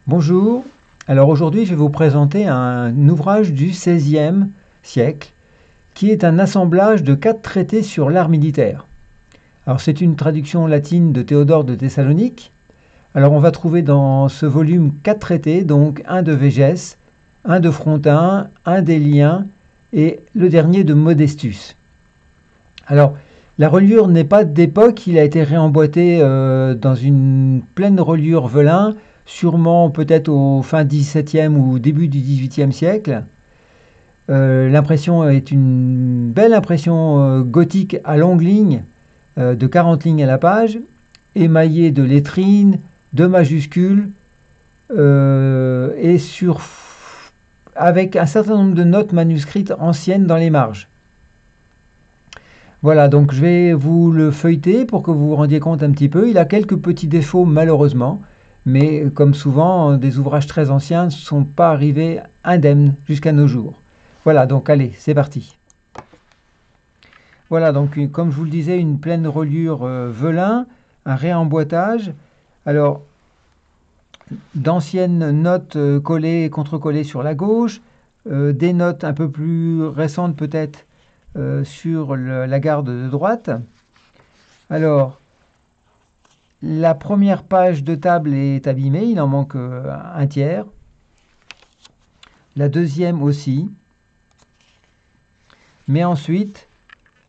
Bonjour, alors aujourd'hui je vais vous présenter un ouvrage du XVIe siècle qui est un assemblage de 4 traités sur l'art militaire. Alors c'est une traduction latine de Théodore de Thessalonique. Alors on va trouver dans ce volume 4 traités, donc un de Végès, un de Frontin, un d'Élien et le dernier de Modestus. Alors la reliure n'est pas d'époque, il a été réemboîté dans une pleine reliure velin, sûrement peut-être au fin XVIIe ou début du XVIIIe siècle. L'impression est une belle impression gothique à longue ligne, de 40 lignes à la page, émaillée de lettrines, de majuscules, et avec un certain nombre de notes manuscrites anciennes dans les marges. Voilà, donc je vais vous le feuilleter pour que vous vous rendiez compte un petit peu. Il a quelques petits défauts malheureusement, mais comme souvent, des ouvrages très anciens ne sont pas arrivés indemnes jusqu'à nos jours. Voilà, donc allez, c'est parti. Voilà, donc comme je vous le disais, une pleine reliure velin, un réemboîtage. Alors, d'anciennes notes collées et contre-collées sur la gauche, des notes un peu plus récentes peut-être sur la garde de droite. Alors, la première page de table est abîmée, il en manque un tiers. La deuxième aussi. Mais ensuite,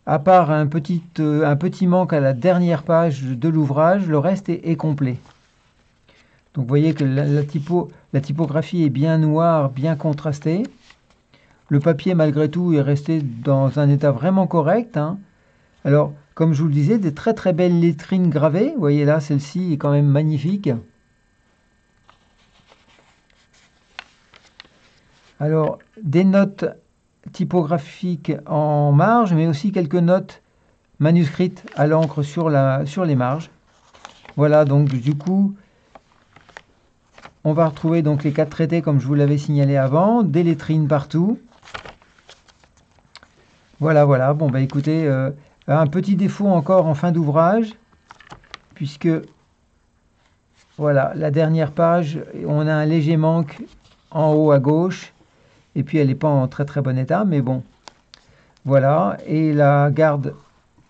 à part un petit manque à la dernière page de l'ouvrage, le reste est complet. Donc vous voyez que la typographie est bien noire, bien contrastée. Le papier, malgré tout, est resté dans un état vraiment correct, hein. Alors, comme je vous le disais, des très très belles lettrines gravées. Vous voyez là, celle-ci est quand même magnifique. Alors, des notes typographiques en marge, mais aussi quelques notes manuscrites à l'encre sur les marges. Voilà, donc du coup, on va retrouver donc les 4 traités comme je vous l'avais signalé avant, des lettrines partout. Voilà, voilà. Bon, bah écoutez, un petit défaut encore en fin d'ouvrage, puisque, voilà, la dernière page, on a un léger manque en haut à gauche, et puis elle n'est pas en très très bon état, mais bon, voilà. Et la garde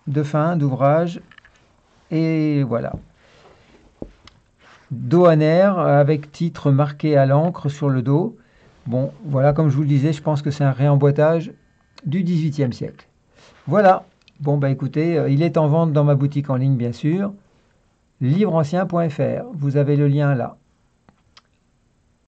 de fin d'ouvrage, et voilà. Dos à nerf, avec titre marqué à l'encre sur le dos. Bon, voilà, comme je vous le disais, je pense que c'est un réemboîtage du XVIIIe siècle. Voilà. Bon, bah écoutez, il est en vente dans ma boutique en ligne, bien sûr. Livreancien.fr. Vous avez le lien là.